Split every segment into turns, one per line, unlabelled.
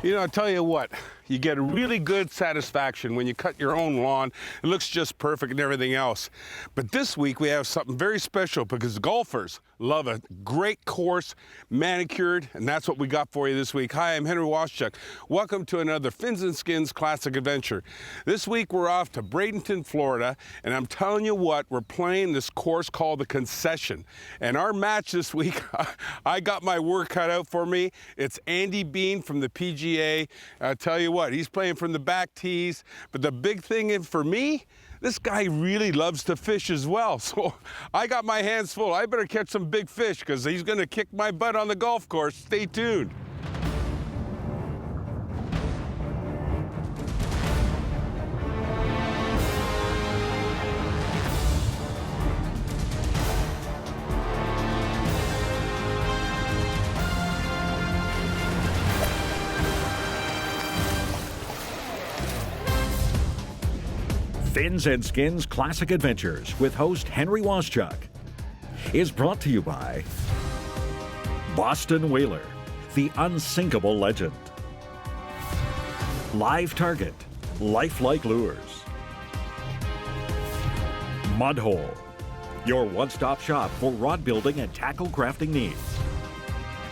You know, I tell you what, you get a really good satisfaction when you cut your own lawn. It looks just perfect and everything else. But this week we have something very special because golfers love a great course, manicured, and that's what we got for you this week. Hi, I'm Henry Waschuk. Welcome to another Fins and Skins Classic Adventure. This week we're off to Bradenton, Florida, and I'm telling you what, we're playing this course called the Concession. And our match this week, I got my work cut out for me. It's Andy Bean from the PGA. I tell you what, he's playing from the back tees, but the big thing for me, this guy really loves to fish as well. So I got my hands full. I better catch some big fish because he's going to kick my butt on the golf course. Stay tuned.
Fins and Skins Classic Adventures with host Henry Waschuk is brought to you by Boston Whaler, the unsinkable legend. Live Target, lifelike lures. Mudhole, your one-stop shop for rod building and tackle crafting needs.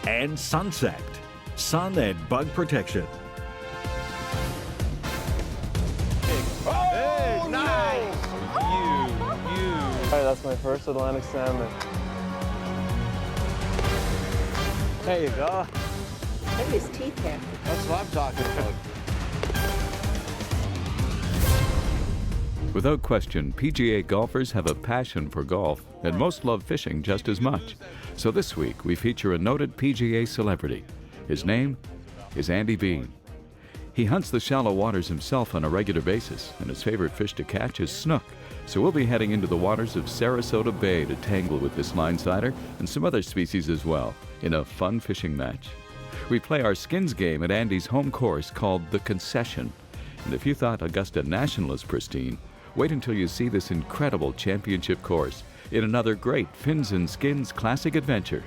And Sunset, sun and bug protection.
All right, that's my first Atlantic salmon. There you go.
Look at his teeth there.
That's what I'm talking about.
Without question, PGA golfers have a passion for golf, and most love fishing just as much. So this week, we feature a noted PGA celebrity. His name is Andy Bean. He hunts the shallow waters himself on a regular basis, and his favorite fish to catch is snook. So we'll be heading into the waters of Sarasota Bay to tangle with this linesider and some other species as well in a fun fishing match. We play our skins game at Andy's home course called the Concession. And if you thought Augusta National is pristine, wait until you see this incredible championship course in another great Fins and Skins Classic Adventure.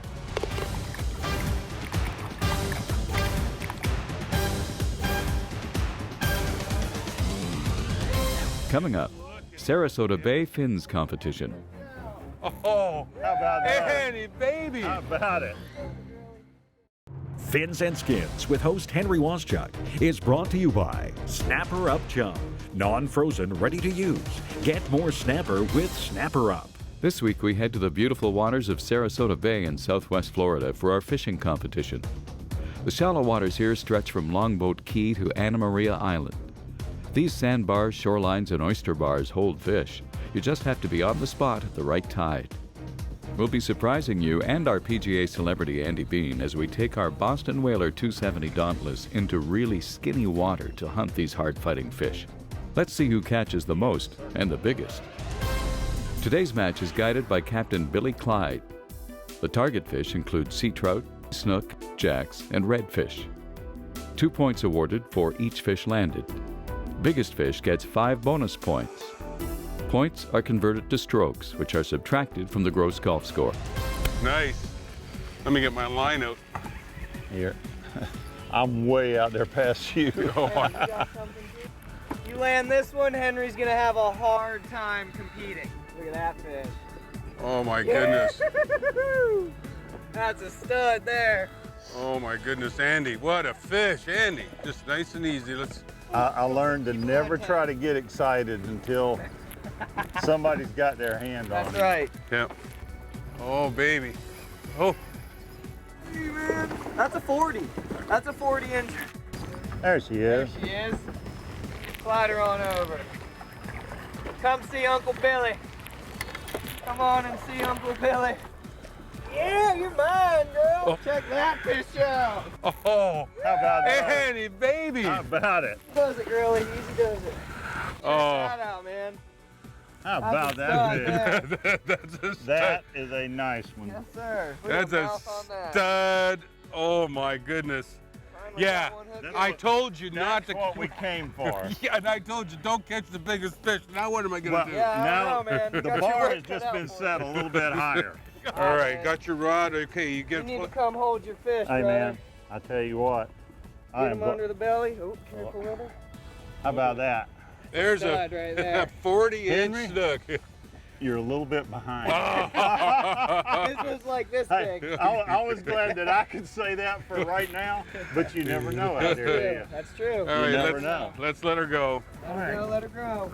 Coming up, Sarasota Bay Fins Competition.
Oh,
how about that?
Andy, baby.
How about it?
Fins and Skins with host Henry Waschuk is brought to you by Snapper Up Chum. Non-frozen, ready to use. Get more snapper with Snapper Up.
This week we head to the beautiful waters of Sarasota Bay in southwest Florida for our fishing competition. The shallow waters here stretch from Longboat Key to Anna Maria Island. These sandbars, shorelines, and oyster bars hold fish. You just have to be on the spot at the right tide. We'll be surprising you and our PGA celebrity Andy Bean as we take our Boston Whaler 270 Dauntless into really skinny water to hunt these hard-fighting fish. Let's see who catches the most and the biggest. Today's match is guided by Captain Billy Clyde. The target fish include sea trout, snook, jacks, and redfish. 2 points awarded for each fish landed. Biggest fish gets 5 bonus points. Points are converted to strokes, which are subtracted from the gross golf score.
Nice. Let me get my line out.
Here. I'm way out there past you.
You land this one, Henry's gonna have a hard time competing. Look at that fish.
Oh my goodness.
That's a stud there.
Oh my goodness, Andy. What a fish, Andy. Just nice and easy. Let's.
I learned to never try to get excited until somebody's got their hand on
That's
it.
right.
Yep. Oh, baby. Oh.
Hey, man. That's a 40. That's a 40-inch.
There she
There
is.
she is. Slide her on over. Come see Uncle Billy. Come on and see Uncle Billy. Yeah, you're mine, girl.
Oh.
Check that fish out.
Oh.
How about that?
Andy, baby.
How about it?
Does it, girlie? Easy does it. Check
Oh.
that out, man.
How
That's
about
a
that
stud
fish?
there.
That's a stud.
That is a nice one.
Yes, sir. Look
That's
at the
a
mouth on that.
stud. Oh my goodness.
Finally
Yeah,
got one hooked
That's
I
in.
told you not
That's
to.
what we came for.
Yeah, and I told you don't catch the biggest fish. Now what am I gonna
Well,
do?
Yeah, I
now
don't know, man. You
the
got your
bar
work
has
cut
just
out
been
for
set a little bit higher.
All right,
man.
got your rod. Okay, you
You
get.
need to come hold your fish,
Hey
brother.
man, I tell you what,
Get him under the belly. Oh, careful with him.
How about that?
There's
Stud right there.
40-inch
Henry?
snook.
You're a little bit behind.
This was like this
Hey,
big.
I was glad that I could say that for right now, but you never know out there, do
Yeah,
you?
that's true.
All right,
never know.
let's let her go.
Let her go, let her grow.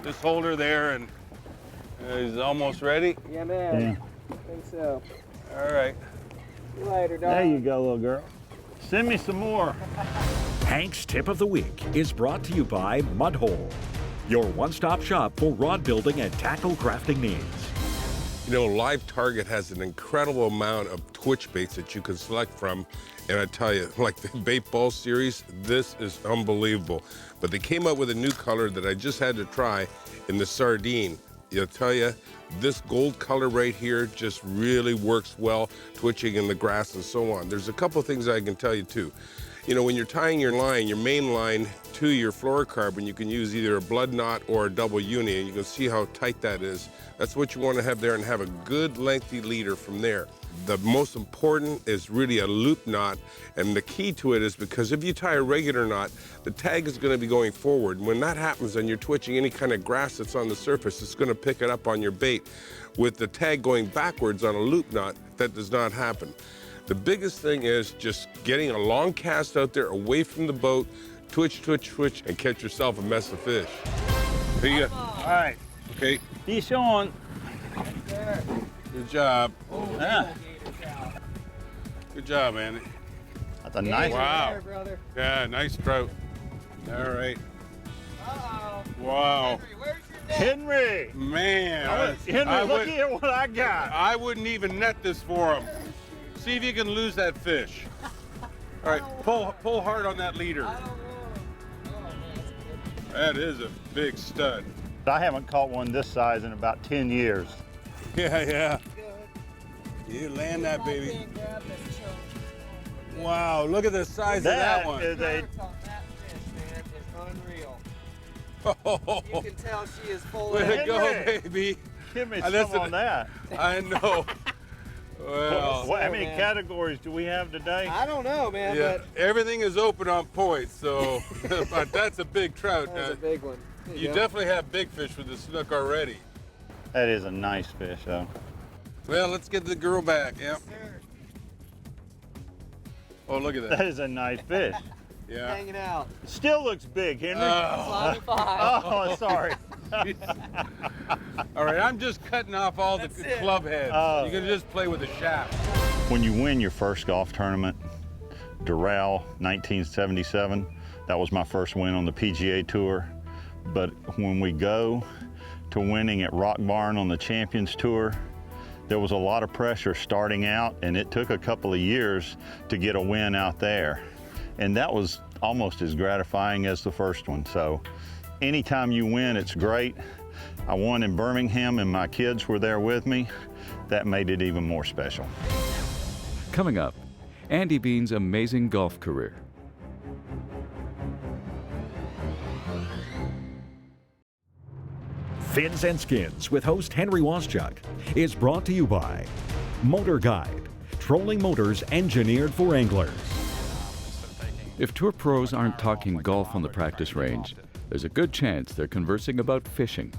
Just hold her there, and he's almost ready.
Yeah, man.
Yeah.
I think so.
All right.
See you later, dog.
There you go, little girl. Send me some more.
Hank's Tip of the Week is brought to you by Mudhole, your one-stop shop for rod building and tackle crafting needs.
You know, Live Target has an incredible amount of twitch baits that you can select from. And I tell you, like the bait ball series, this is unbelievable. But they came up with a new color that I just had to try in the sardine. I'll tell you, this gold color right here just really works well, twitching in the grass and so on. There's a couple things I can tell you too. You know, when you're tying your line, your main line to your fluorocarbon, you can use either a blood knot or a double uni, and you can see how tight that is. That's what you want to have there, and have a good lengthy leader from there. The most important is really a loop knot, and the key to it is because if you tie a regular knot, the tag is going to be going forward. And when that happens and you're twitching any kind of grass that's on the surface, it's going to pick it up on your bait. With the tag going backwards on a loop knot, that does not happen. The biggest thing is just getting a long cast out there away from the boat, twitch, twitch, twitch, and catch yourself a mess of fish. Here you go.
All right,
Okay,
fish on.
good job.
Yeah,
Good job, Andy.
that's a nice one.
Wow.
There, brother.
Yeah, nice trout. All right.
Uh-oh.
Wow.
Henry, where's your net?
Henry!
Man.
Henry,
I
look
would-
here what I got.
I wouldn't even net this for him. See if you can lose that fish. All right, pull hard on that leader.
I don't want him. Oh, man, that's good.
That is a big stud.
I haven't caught one this size in about 10 years.
Yeah.
Good.
You land that baby.
Can't grab this chunk.
Wow, look at the size of that one.
Is a,
Girth on that fish, man, is unreal.
Oh,
You can tell she is full
way
of
to go,
Henry.
baby.
give me
And
some
listen-
on that.
I know. Well,
How many
man.
categories do we have today?
I don't know, man,
yeah,
but
everything is open on point, so but that's a big trout.
that was a big one. There
You
go.
definitely have big fish with the snook already.
That is a nice fish, though.
Well, let's get the girl back. Yep.
Sir,
Oh, look at
That
that.
is a nice fish.
Yeah.
hanging out.
Still looks big, Henry.
Slimy five.
Oh, sorry.
All right, I'm just cutting off all the
That's it.
club heads.
Oh.
You can just play with the shaft.
When you win your first golf tournament, Doral, 1977, that was my first win on the PGA Tour. But when we go to winning at Rock Barn on the Champions Tour, there was a lot of pressure starting out, and it took a couple of years to get a win out there. And that was almost as gratifying as the first one. So anytime you win, it's great. I won in Birmingham, and my kids were there with me. That made it even more special.
Coming up, Andy Bean's amazing golf career.
Fins and Skins with host Henry Waschuk is brought to you by Motor Guide, trolling motors engineered for anglers.
If tour pros aren't talking golf on the practice range, there's a good chance they're conversing about fishing.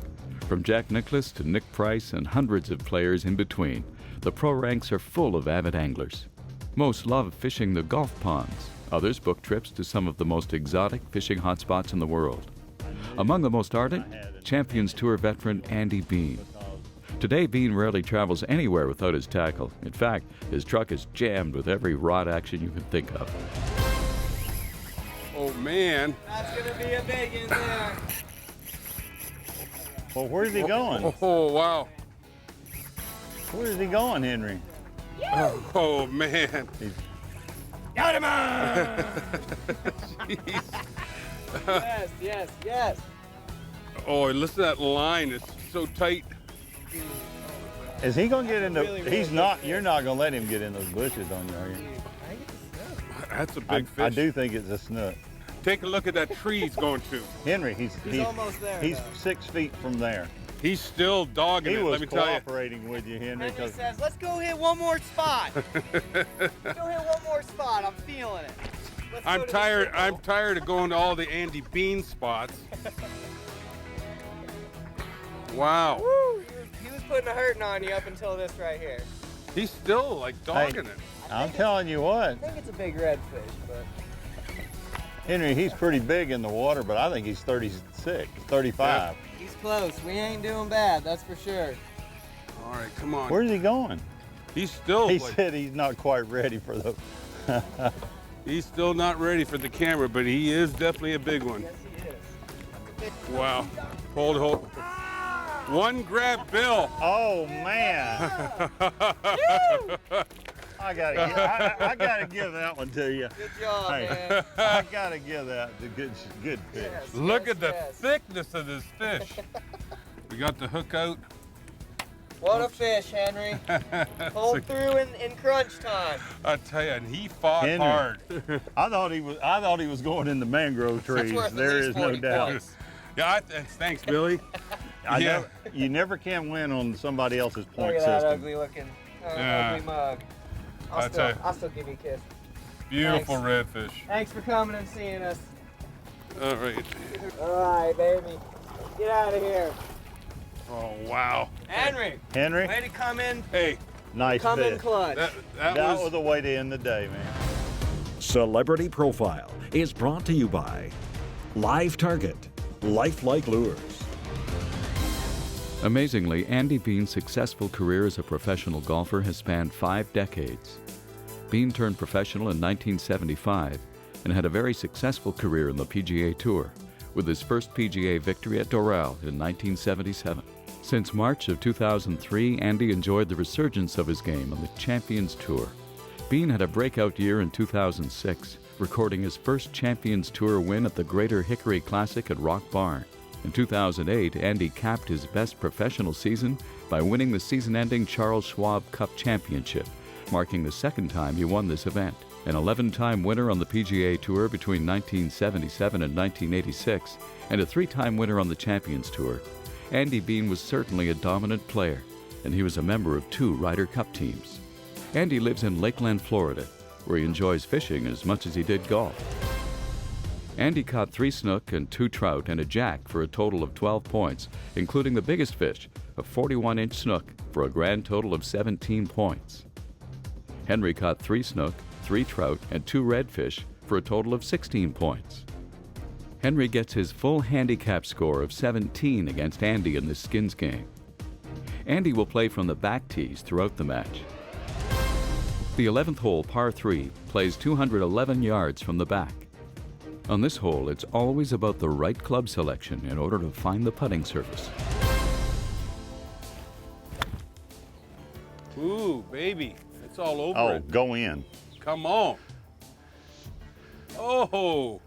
From Jack Nicklaus to Nick Price and hundreds of players in between, the pro ranks are full of avid anglers. Most love fishing the golf ponds. Others book trips to some of the most exotic fishing hotspots in the world. Among the most ardent, Champions Tour veteran Andy Bean. Today, Bean rarely travels anywhere without his tackle. In fact, his truck is jammed with every rod action you can think of.
Oh, man.
That's gonna be a big in there.
Well, where's he going?
Oh, wow.
Where's he going, Henry?
Oh, man.
Got him on! Yes, yes, yes.
Oh, listen to that line. It's so tight.
Is he going to get in the?
Really, really
He's
good
not.
fish.
You're not going to let him get in those bushes on you, are you?
That's a big fish.
I do think it's a snook.
Take a look at that tree he's going to.
Henry, he's
almost there,
He's
though.
6 feet from there.
He's still dogging
He
it,
was
let me tell you.
cooperating with you, Henry.
Henry
'cause
says, let's go hit one more spot. Let's go hit one more spot. I'm feeling it. Let's
I'm
go to the
tired.
single.
I'm tired of going to all the Andy Bean spots. Wow.
Woo! He was putting a hurting on you up until this right here.
He's still like dogging it.
I'm telling you what,
I think it's a big redfish, but
Henry, he's pretty big in the water, but I think he's 36, 35.
he's close. We ain't doing bad, that's for sure.
All right, come on.
Where's he going?
He's still.
He
like,
said he's not quite ready for the.
he's still not ready for the camera, but he is definitely a big one.
Yes, he is.
Wow. Hold. One grab, Bill.
Oh man! I gotta give that one to you.
Good job,
Hey,
man.
I gotta give that the good fish.
Yes,
Look
yes,
at the
yes.
thickness of this fish. We got the hook out.
What a fish, Henry. Pulled through in crunch time.
I tell you, and he fought
Henry.
hard.
I thought he was going in the mangrove trees.
worth at
There
least
is no
40
doubt.
points.
Yeah, thanks, Billy. Yeah.
You never can win on somebody else's point
Look at that
system.
ugly looking,
Yeah.
ugly mug.
I tell you.
I'll still give you a kiss.
Beautiful
Thanks.
redfish.
Thanks for coming and seeing us.
All right.
All right, baby. Get out of here.
Oh, wow.
Henry,
Henry,
way to come in.
Hey,
nice
Come in
fish.
clutch.
that
That
was
was a way to end the day, man.
Celebrity Profile is brought to you by Live Target, Lifelike Lures.
Amazingly, Andy Bean's successful career as a professional golfer has spanned 5 decades. Bean turned professional in 1975 and had a very successful career in the PGA Tour, with his first PGA victory at Doral in 1977. Since March of 2003, Andy enjoyed the resurgence of his game on the Champions Tour. Bean had a breakout year in 2006, recording his first Champions Tour win at the Greater Hickory Classic at Rock Barn. In 2008, Andy capped his best professional season by winning the season-ending Charles Schwab Cup Championship, marking the second time he won this event. An 11-time winner on the PGA Tour between 1977 and 1986, and a 3-time winner on the Champions Tour, Andy Bean was certainly a dominant player, and he was a member of 2 Ryder Cup teams. Andy lives in Lakeland, Florida, where he enjoys fishing as much as he did golf. Andy caught 3 snook and 2 trout and a jack for a total of 12 points, including the biggest fish, a 41-inch snook, for a grand total of 17 points. Henry caught 3 snook, 3 trout, and 2 redfish for a total of 16 points. Henry gets his full handicap score of 17 against Andy in this skins game. Andy will play from the back tees throughout the match. The 11th hole, par 3, plays 211 yards from the back. On this hole, it's always about the right club selection in order to find the putting surface.
Ooh, baby. It's all over
Oh,
it.
go in.
Come on. Oh.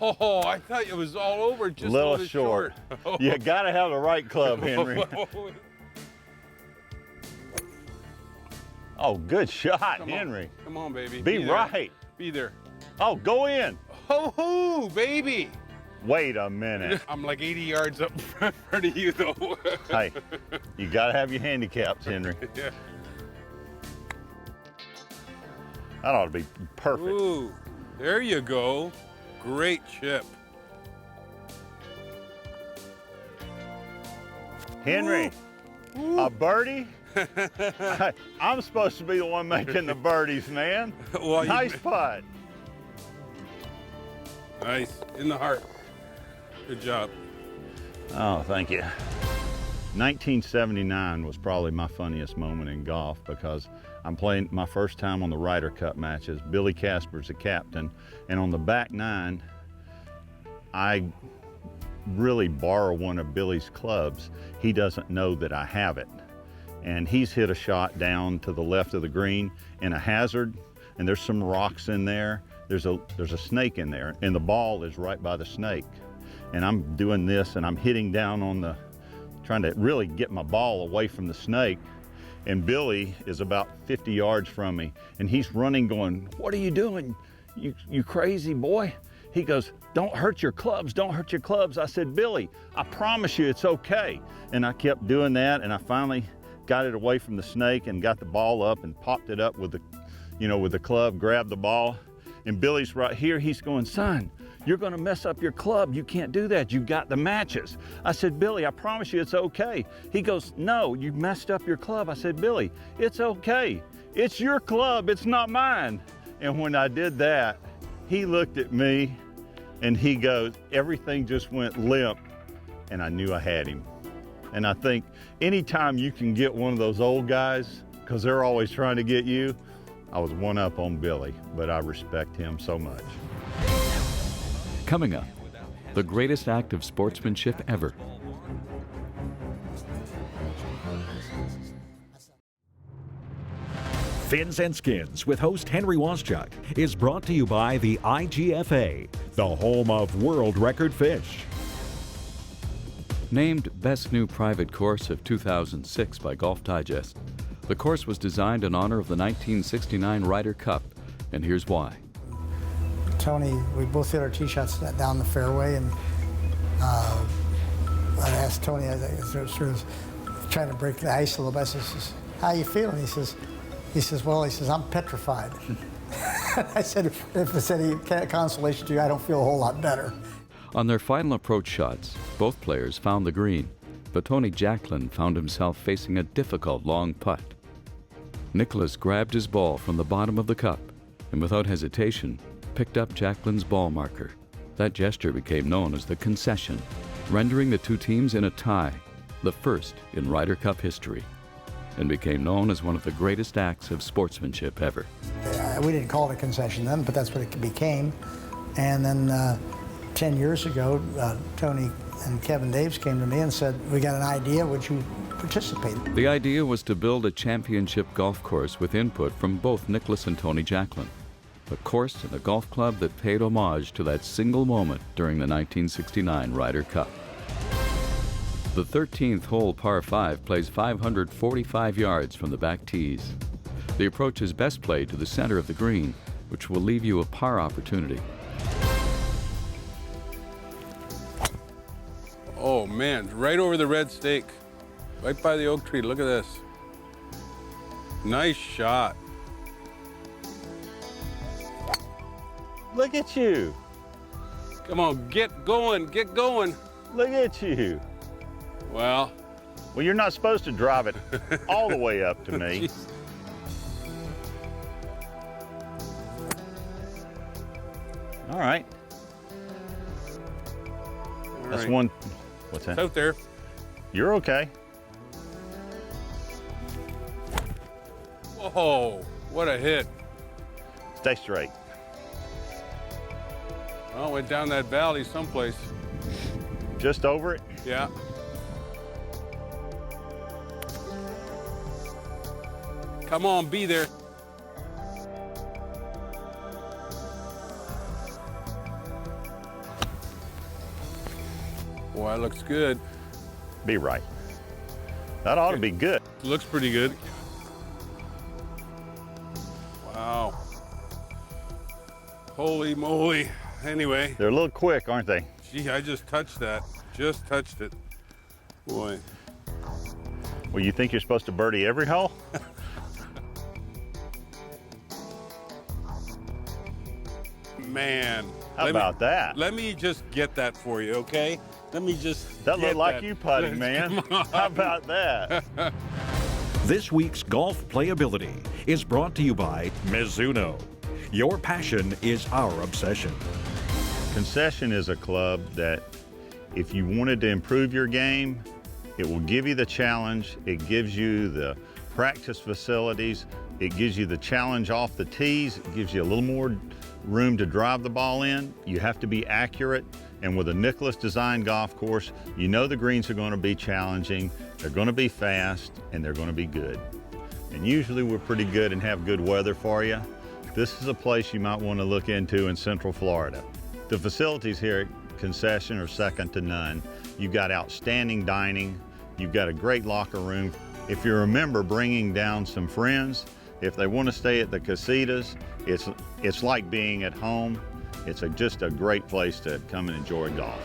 Oh, I thought it was all over just
A little
a little
short. You gotta have the right club, Henry. Oh, good shot,
Come on.
Henry.
Come on, baby.
Be
there.
right.
Be there.
Oh, go in.
Ho-ho, baby.
Wait a minute.
I'm like 80 yards up in front of you, though.
Hey, you gotta have your handicaps, Henry.
Yeah.
That ought to be perfect.
Ooh, there you go. Great chip.
Henry, a birdie? I'm supposed to be the one making the birdies, man.
Well, you-
Nice putt.
Nice. In the heart. Good job.
Oh, thank you. 1979 was probably my funniest moment in golf because I'm playing my first time on the Ryder Cup matches. Billy Casper's the captain, and on the back 9, I really borrow one of Billy's clubs. He doesn't know that I have it, and he's hit a shot down to the left of the green in a hazard, and there's some rocks in there. There's a snake in there, and the ball is right by the snake. And I'm doing this, and I'm hitting down on the, trying to really get my ball away from the snake. And Billy is about 50 yards from me, and he's running going, "What are you doing? You crazy boy?" He goes, "Don't hurt your clubs, don't hurt your clubs." I said, "Billy, I promise you it's okay." And I kept doing that, and I finally got it away from the snake and got the ball up and popped it up with the, with the club, grabbed the ball. And Billy's right here. He's going, son, you're going to mess up your club. You can't do that. You've got the matches. I said, Billy, I promise you it's okay. He goes, no, you messed up your club. I said, Billy, it's okay. It's your club. It's not mine. And when I did that, he looked at me and he goes, everything just went limp. And I knew I had him. And I think anytime you can get one of those old guys, because they're always trying to get you, I was one up on Billy, but I respect him so much.
Coming up, the greatest act of sportsmanship ever.
Fins and Skins with host Henry Waschuk is brought to you by the IGFA, the home of world record fish.
Named Best New Private Course of 2006 by Golf Digest, the course was designed in honor of the 1969 Ryder Cup, and here's why.
Tony, we both hit our tee shots down the fairway, and I asked Tony, I was sort of trying to break the ice a little bit. I says, how you feeling? He says, well, I'm petrified. I said, if it's any consolation to you, I don't feel a whole lot better.
On their final approach shots, both players found the green, but Tony Jacklin found himself facing a difficult long putt. Nicholas grabbed his ball from the bottom of the cup and without hesitation picked up Jacklin's ball marker. That gesture became known as the Concession, rendering the two teams in a tie, the first in Ryder Cup history, and became known as one of the greatest acts of sportsmanship ever.
We didn't call it a concession then, but that's what it became. And then 10 years ago, Tony and Kevin Daves came to me and said, we got an idea, would you participate?
The idea was to build a championship golf course with input from both Nicholas and Tony Jacklin, a course and a golf club that paid homage to that single moment during the 1969 Ryder Cup. The 13th hole par 5 plays 545 yards from the back tees. The approach is best played to the center of the green, which will leave you a par opportunity.
Oh man, right over the red stake, right by the oak tree. Look at this. Nice shot.
Look at you.
Come on, get going, get going.
Look at you.
Well,
Well, you're not supposed to drive it all the way up to me.
Jeez.
All right.
All
That's
right.
one. What's
It's
that?
out there.
You're okay.
Whoa, what a hit.
Stay straight.
Well, went down that valley someplace.
Just over it.
Yeah. Come on, be there. Boy, that looks good.
Be right. That ought to be good.
Looks pretty good. Wow. Holy moly. Anyway,
They're a little quick, aren't they?
gee, I just touched that. Just touched it. Boy.
Well, you think you're supposed to birdie every hole?
Man.
How about that?
Let me just get that for you, okay? Let me just
That
get
looked like
that.
you putting, man.
Come on.
How about that?
This week's Golf Playability is brought to you by Mizuno. Your passion is our obsession.
Concession is a club that if you wanted to improve your game, it will give you the challenge. It gives you the practice facilities. It gives you the challenge off the tees. It gives you a little more room to drive the ball in. You have to be accurate. And with a Nicklaus designed golf course, you know the greens are going to be challenging, they're going to be fast, and they're going to be good. And usually we're pretty good and have good weather for you. This is a place you might want to look into in Central Florida. The facilities here at Concession are second to none. You've got outstanding dining. You've got a great locker room. If you remember bringing down some friends, if they want to stay at the casitas, it's like being at home. It's just a great place to come and enjoy golf.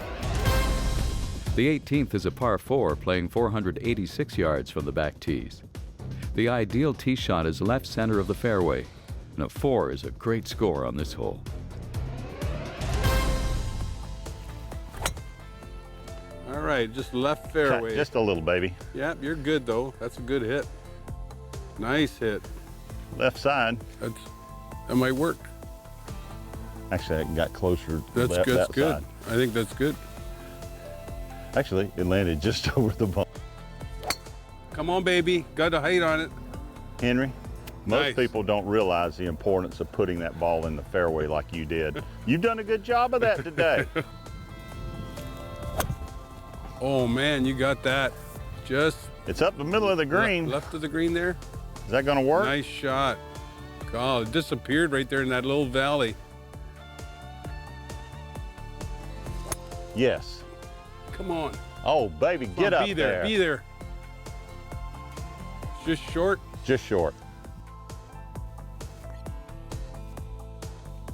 The 18th is a par 4 playing 486 yards from the back tees. The ideal tee shot is left center of the fairway, and a 4 is a great score on this hole.
right, just left fairway.
Just a little, baby.
Yeah, you're good though. That's a good hit. Nice hit.
Left side.
That might work.
Actually, I got closer.
That's
left,
good. That's
that
good.
side.
I think that's good.
Actually, it landed just over the ball.
Come on, baby. Got a height on it.
Henry, most
Nice.
people don't realize the importance of putting that ball in the fairway like you did. You've done a good job of that today.
Oh man, you got that. Just
It's up the middle of the green.
left of the green there.
Is that going to work?
Nice shot. God, it disappeared right there in that little valley.
Yes.
Come on.
Oh, baby,
Come
get
on,
up
be there. Be there. Just short.
Just short.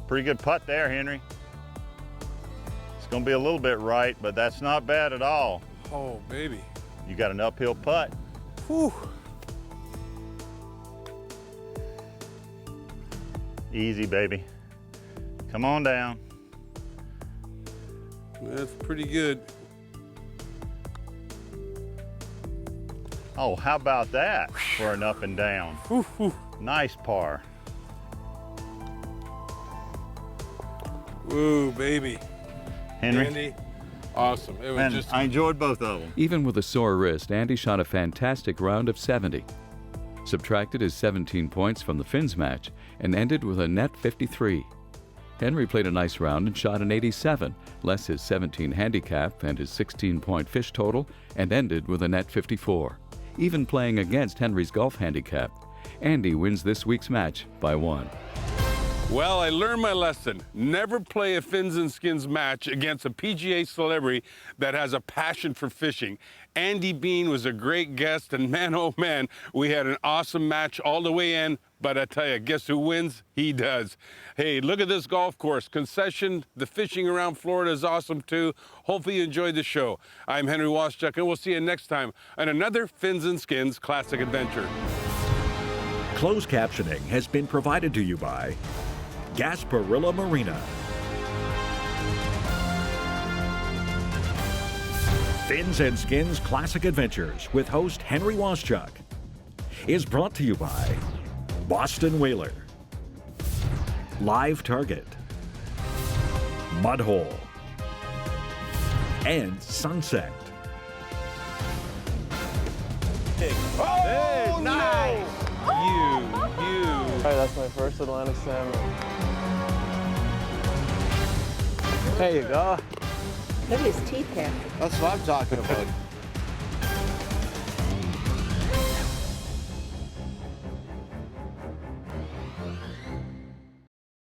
Pretty good putt there, Henry. It's going to be a little bit right, but that's not bad at all.
Oh, baby.
You got an uphill putt.
Whew.
Easy, baby. Come on down.
That's pretty good.
Oh, how about that for an up and down?
Whew, whew.
Nice par.
Woo, baby.
Henry,
Andy, awesome. It was
man,
just
I enjoyed both of them.
Even with a sore wrist, Andy shot a fantastic round of 70. Subtracted his 17 points from the Finns match and ended with a net 53. Henry played a nice round and shot an 87, less his 17 handicap and his 16-point fish total, and ended with a net 54. Even playing against Henry's golf handicap, Andy wins this week's match by 1.
Well, I learned my lesson. Never play a Fins and Skins match against a PGA celebrity that has a passion for fishing. Andy Bean was a great guest, and man, oh man, we had an awesome match all the way in. But I tell you, guess who wins? He does. Hey, look at this golf course. Concession, the fishing around Florida is awesome too. Hopefully you enjoyed the show. I'm Henry Waschuk, and we'll see you next time on another Fins and Skins Classic Adventure.
Closed captioning has been provided to you by Gasparilla Marina. Fins and Skins Classic Adventures with host Henry Waschuk is brought to you by Boston Whaler, Live Target, Mudhole, and Sunset.
Oh, nice! You.
All right, that's my first Atlantic salmon. There you go.
Look at his teeth there.
That's what I'm talking about.